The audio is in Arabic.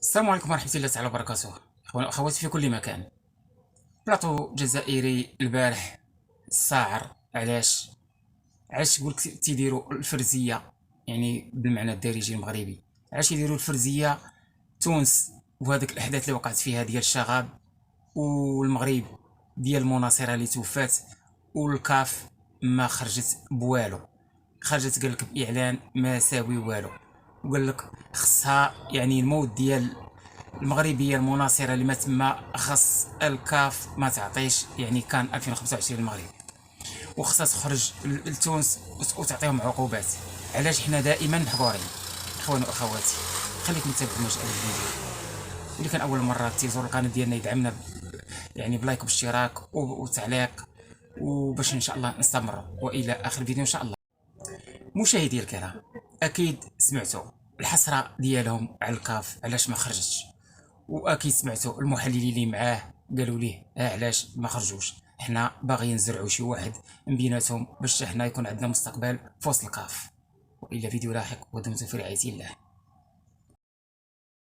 السلام عليكم ورحمة الله تعالى وبركاته. إخواني وأخواتي في كل مكان. بلاطو جزائري البارح الساعر. علاش يقولك تيديروا الفرزية، يعني بالمعنى الدارجي المغربي. علاش يديروا الفرزية تونس وهذيك الأحداث اللي وقعت فيها ديال الشغاب، والمغرب ديال المناصرة اللي توفات، والكاف ما خرجت بوالو. خرجت قالك بإعلان ما ساوي والو، وقال لك خصها يعني الموت ديال المغربيه المناصره اللي ما تما، خاص الكاف ما تعطيش يعني كان 2025 المغرب، وخصها تخرج لتونس وتعطيهم عقوبات. علاش حنا دائما محظورين؟ اخواني واخواتي، خليكم تتابعوا مجال الفيديو. واللي كان اول مره تيزور القناه ديالنا يدعمنا يعني بلايك وباشتراك وتعليق، وباش ان شاء الله نستمر والى اخر الفيديو ان شاء الله. مشاهدي الكرام، اكيد سمعتوا الحسره ديالهم على الكاف علاش ما خرجتش، واكيد سمعتوا المحللين اللي معاه قالوا ليه علاش ما خرجوش. حنا باغيين نزرعوا شي واحد من بيناتهم باش حنا يكون عندنا مستقبل في وسط الكاف. والى فيديو لاحق ودمتم في رعايه الله.